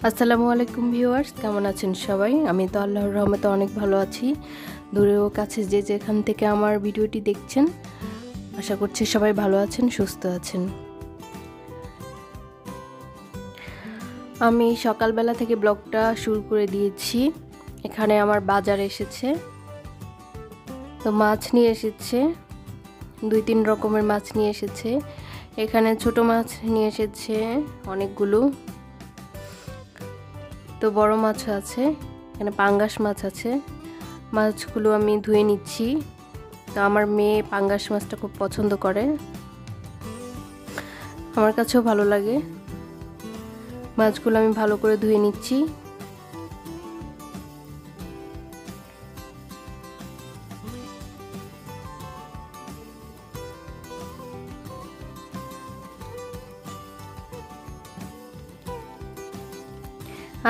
আসসালামু আলাইকুম ভিউয়ার্স, কেমন আছেন সবাই? আমি তো আল্লাহর রহমতে অনেক ভালো আছি। দূরে ও কাছে যে যেখান থেকে আমার ভিডিওটি দেখছেন, আশা করছি সবাই ভালো আছেন, সুস্থ আছেন। আমি সকালবেলা থেকে ব্লগটা শুরু করে দিয়েছি। এখানে আমার বাজার এসেছে, তো মাছ নিয়ে এসেছে, 2-3 রকমের মাছ নিয়ে এসেছে। এখানে ছোট মাছ নিয়ে এসেছে অনেকগুলো, তো বড় মাছ আছে, এখানে পাঙ্গাস মাছ আছে। মাছগুলো আমি ধুয়ে নিচ্ছি। তো আমার মেয়ে পাঙ্গাস মাছটা খুব পছন্দ করে, আমার কাছেও ভালো লাগে। মাছগুলো আমি ভালো করে ধুয়ে নিচ্ছি।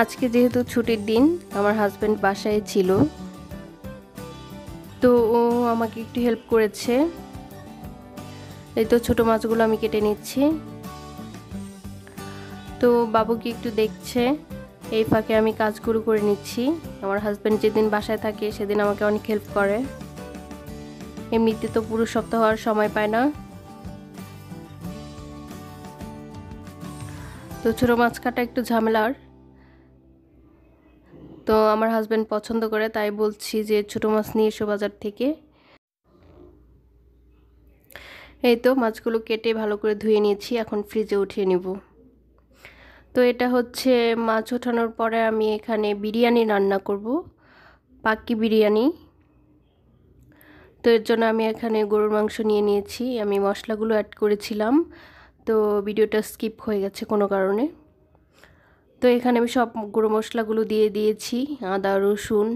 আজকে যেহেতু ছুটির দিন, আমার হাজবেন্ড বাসায় ছিল, তো ও আমাকে একটু হেল্প করেছে। এই তো ছোট মাছগুলো আমি কেটে নিচ্ছি। তো বাবুকে একটু দেখছে, এই ফাঁকে আমি কাজগুলো করে নিচ্ছি। আমার হাজবেন্ড যেদিন বাসায় থাকে সেদিন আমাকে অনেক হেল্প করে, এমনিতে তো পুরো সপ্তাহ আর সময় পায় না। তো ছোট মাছ কাটা একটু ঝামেলার, তো আমার হাজবেন্ড পছন্দ করে, তাই বলছি যে ছোট মাছ নিয়ে এসো বাজার থেকে। এই তো মাছগুলো কেটে ভালো করে ধুয়ে নিয়েছি, এখন ফ্রিজে উঠিয়ে নিব। তো এটা হচ্ছে মাছ ওঠানোর পরে আমি এখানে বিরিয়ানি রান্না করব, পাক্কি বিরিয়ানি। তো এর জন্য আমি এখানে গরুর মাংস নিয়ে নিয়েছি, আমি মশলাগুলো অ্যাড করেছিলাম, তো ভিডিওটা স্কিপ হয়ে গেছে কোনো কারণে। তো এখানে আমি সব গুঁড়ো মশলাগুলো দিয়ে দিয়েছি, আদা রসুন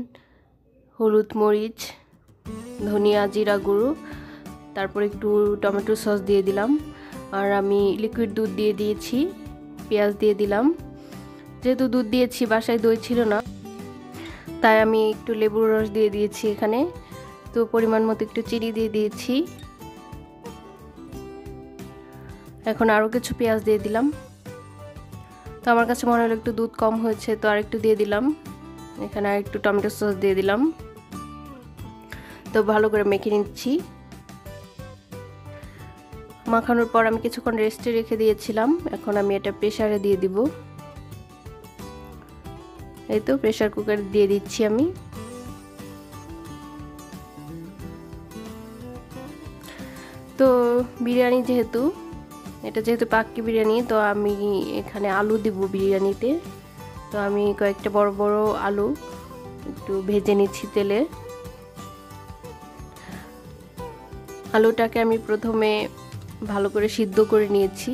হলুদ মরিচ ধনিয়া জিরা গুঁড়ো, তারপর একটু টমেটো সস দিয়ে দিলাম, আর আমি লিকুইড দুধ দিয়ে দিয়েছি, পেঁয়াজ দিয়ে দিলাম। যেহেতু দুধ দিয়েছি, বাসায় দই ছিল না, তাই আমি একটু লেবুর রস দিয়ে দিয়েছি এখানে। তো পরিমাণ মতো একটু চিনি দিয়ে দিয়েছি, এখন আরও কিছু পেঁয়াজ দিয়ে দিলাম। তো আমার কাছে মনে হলো একটু দুধ কম হয়েছে, তো আর একটু দিয়ে দিলাম। এখানে আর একটু টমেটো সস দিয়ে দিলাম। তো ভালো করে মেখে নিচ্ছি। মাখানোর পর আমি কিছুক্ষণ রেস্টে রেখে দিয়েছিলাম, এখন আমি এটা প্রেসারে দিয়ে দিব। এই তো প্রেসার কুকারে দিয়ে দিচ্ছি আমি। তো বিরিয়ানি যেহেতু এটা পাক্কি বিরিয়ানি, তো আমি এখানে আলু দিব বিরিয়ানিতে। তো আমি কয়েকটা বড় বড় আলু একটু ভেজে নিচ্ছি তেলে। আলুটাকে আমি প্রথমে ভালো করে সিদ্ধ করে নিয়েছি,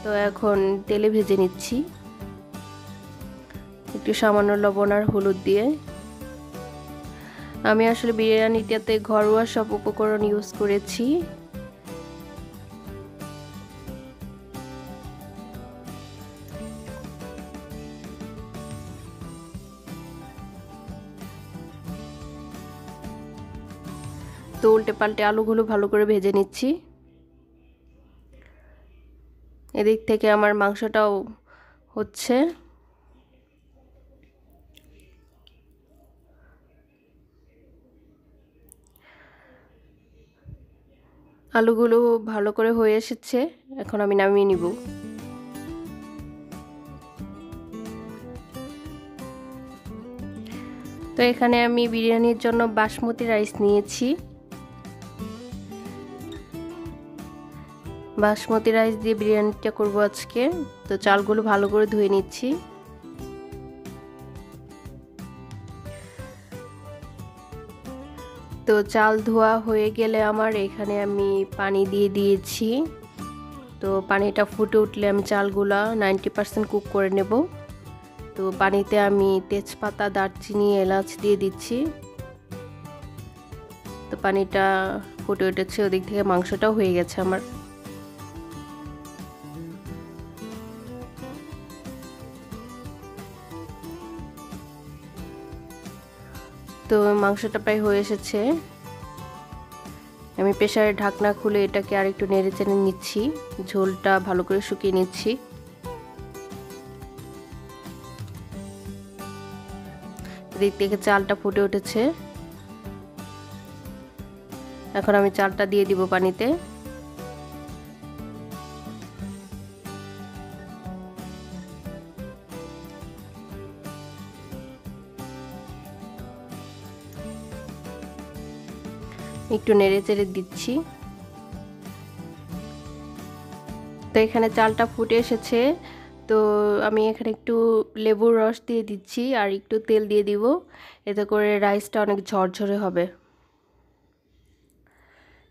তো এখন তেলে ভেজে নিচ্ছি একটু সামান্য লবণ আর হলুদ দিয়ে। আমি আসলে বিরিয়ানিটাতে ঘরোয়া সব উপকরণ ইউজ করেছি। তো উল্টে পাল্টে আলুগুলো ভালো করে ভেজে নিচ্ছি। এদিক থেকে আমার মাংসটাও হচ্ছে। আলুগুলো ভালো করে হয়ে এসেছে, এখন আমি নামিয়ে নিব। তো এখানে আমি বিরিয়ানির জন্য বাসমতি রাইস নিয়েছি। বাসমতি রাইস দিয়ে বিরিয়ানিটা করব আজকে। তো চালগুলো ভালো করে ধুয়ে নিচ্ছি। তো চাল ধোয়া হয়ে গেলে আমার এখানে আমি পানি দিয়ে দিয়েছি। তো পানিটা ফুটে উঠলে আমি চালগুলা 90% কুক করে নেব। তো পানিতে আমি তেজপাতা দারচিনি এলাচ দিয়ে দিচ্ছি। তো পানিটা ফুটে উঠেছে, ওদিক থেকে মাংসটাও হয়ে গেছে আমার। তো মাংসটা প্রায় হয়ে এসেছে, আমি প্রেসারের ঢাকনা খুলে এটাকে আর একটু নেড়ে চেড়ে নিচ্ছি, ঝোলটা ভালো করে শুকিয়ে নিচ্ছি। এদিক থেকে চালটা ফুটে উঠেছে। এখন আমি চালটা দিয়ে দিব পানিতে। একটু নেড়ে চেড়ে দিচ্ছি। তো এখানে চালটা ফুটে এসেছে, তো আমি এখানে একটু লেবুর রস দিয়ে দিচ্ছি আর একটু তেল দিয়ে দিব, এতে করে রাইসটা অনেক ঝরঝরে হবে।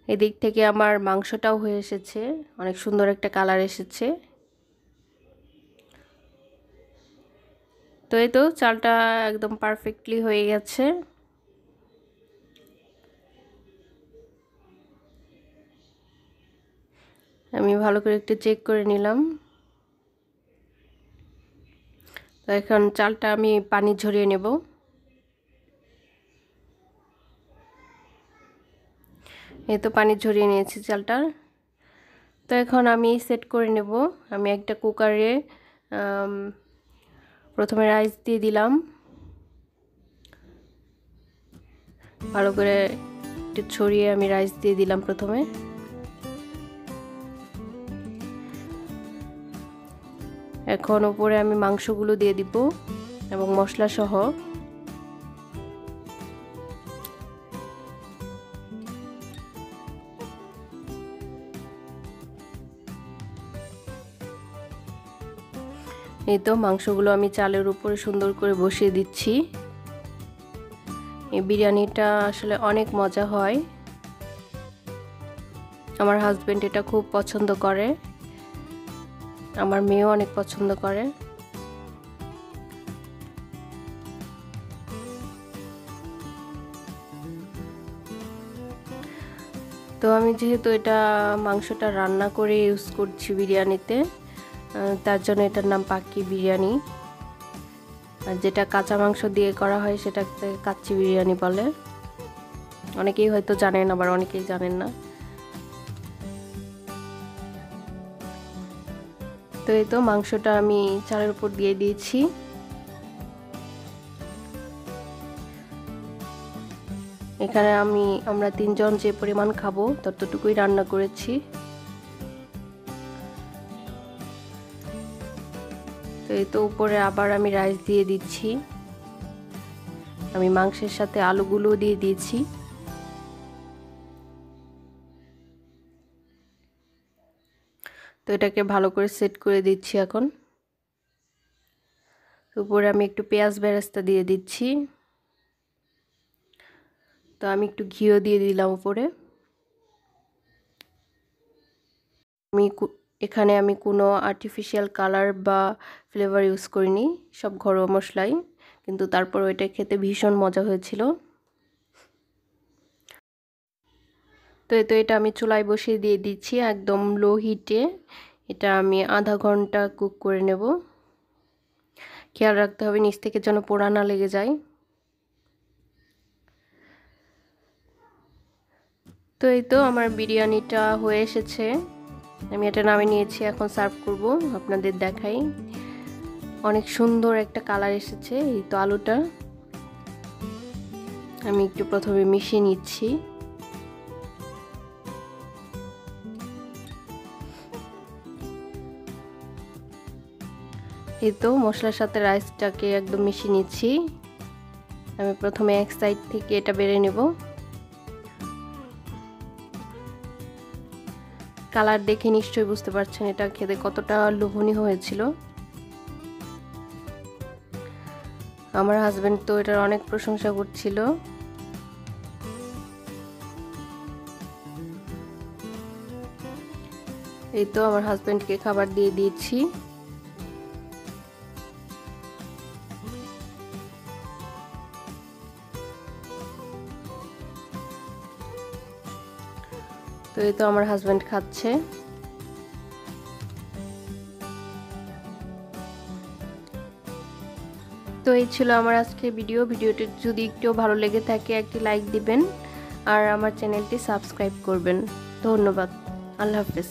এদিক থেকে আমার মাংসটাও হয়ে এসেছে, অনেক সুন্দর একটা কালার এসেছে। তো এই তো চালটা একদম পারফেক্টলি হয়ে গেছে। আমি ভালো করে একটু চেক করে নিলাম। তো এখন চালটা আমি পানি ঝরিয়ে নেব। এই তো পানি ঝরিয়ে নিয়েছি চালটার। তো এখন আমি সেট করে নেব। আমি একটা কুকারে প্রথমে রাইস দিয়ে দিলাম, ভালো করে একটু ছড়িয়ে আমি রাইস দিয়ে দিলাম প্রথমে। এখন উপরে আমি মাংসগুলো দিয়ে দিব এবং মশলা সহ। এই তো মাংসগুলো আমি চালের উপরে সুন্দর করে বসিয়ে দিচ্ছি। এই বিরিয়ানিটা আসলে অনেক মজা হয়, আমার হাজবেন্ড এটা খুব পছন্দ করে, আমার মেয়েও অনেক পছন্দ করে। তো আমি যেহেতু এটা মাংসটা রান্না করে ইউজ করছি বিরিয়ানিতে, তার জন্য এটার নাম পাক্কি বিরিয়ানি। আর যেটা কাঁচা মাংস দিয়ে করা হয় সেটাকে কাচ্চি বিরিয়ানি বলে। অনেকেই হয়তো জানেন, আবার অনেকেই জানেন না। তো এই তো মাংসটা আমি চালের উপর দিয়ে দিয়েছি। এখানে আমরা 3 জন যে পরিমাণ খাবো ততটুকুই রান্না করেছি। তো এই তো উপরে আবার আমি রাইস দিয়ে দিচ্ছি, আমি মাংসের সাথে আলুগুলো দিয়ে দিয়েছি। তো এটাকে ভালো করে সেট করে দিচ্ছি। এখন উপরে আমি একটু পেঁয়াজ বেরেস্তা দিয়ে দিচ্ছি। তো আমি একটু ঘিও দিয়ে দিলাম উপরে। এখানে আমি কোনো আর্টিফিশিয়াল কালার বা ফ্লেভার ইউজ করিনি, সব ঘরোয়া মশলাই, কিন্তু তারপর ওইটা খেতে ভীষণ মজা হয়েছিল। তো এটা আমি চুলায় বসিয়ে দিয়ে দিচ্ছি একদম লো হিটে। এটা আমি আধা ঘন্টা কুক করে নেব। খেয়াল রাখতে হবে নিচ থেকে যেন পোড়া না লেগে যায়। তো এই তো আমার বিরিয়ানিটা হয়ে এসেছে, আমি এটা নামিয়ে নিয়েছি। এখন সার্ভ করব, আপনাদের দেখাই। অনেক সুন্দর একটা কালার এসেছে। এই তো আলুটা আমি একটু প্রথমে মিশিয়ে নিচ্ছি। এই তো মশলার সাথে রাইসটাকে একদম মিশিয়ে নিচ্ছি। আমি প্রথমে এক সাইড থেকে এটা বেড়ে নেব। কালার দেখে নিশ্চয়ই বুঝতে পারছেন এটা খেতে কতটা লোভনীয় হয়েছিল। আমার হাজবেন্ড তো এটার অনেক প্রশংসা করছিল। এই তো আমার হাজবেন্ডকে খাবার দিয়ে দিয়েছি। তো এই তো আমার হাজবেন্ড খাচ্ছে। তো এই ছিল আমার আজকের ভিডিওটি যদি একটু ভালো লেগে থাকে একটি লাইক দিবেন আর আমার চ্যানেলটি সাবস্ক্রাইব করবেন। ধন্যবাদ। আল্লাহ হাফেজ।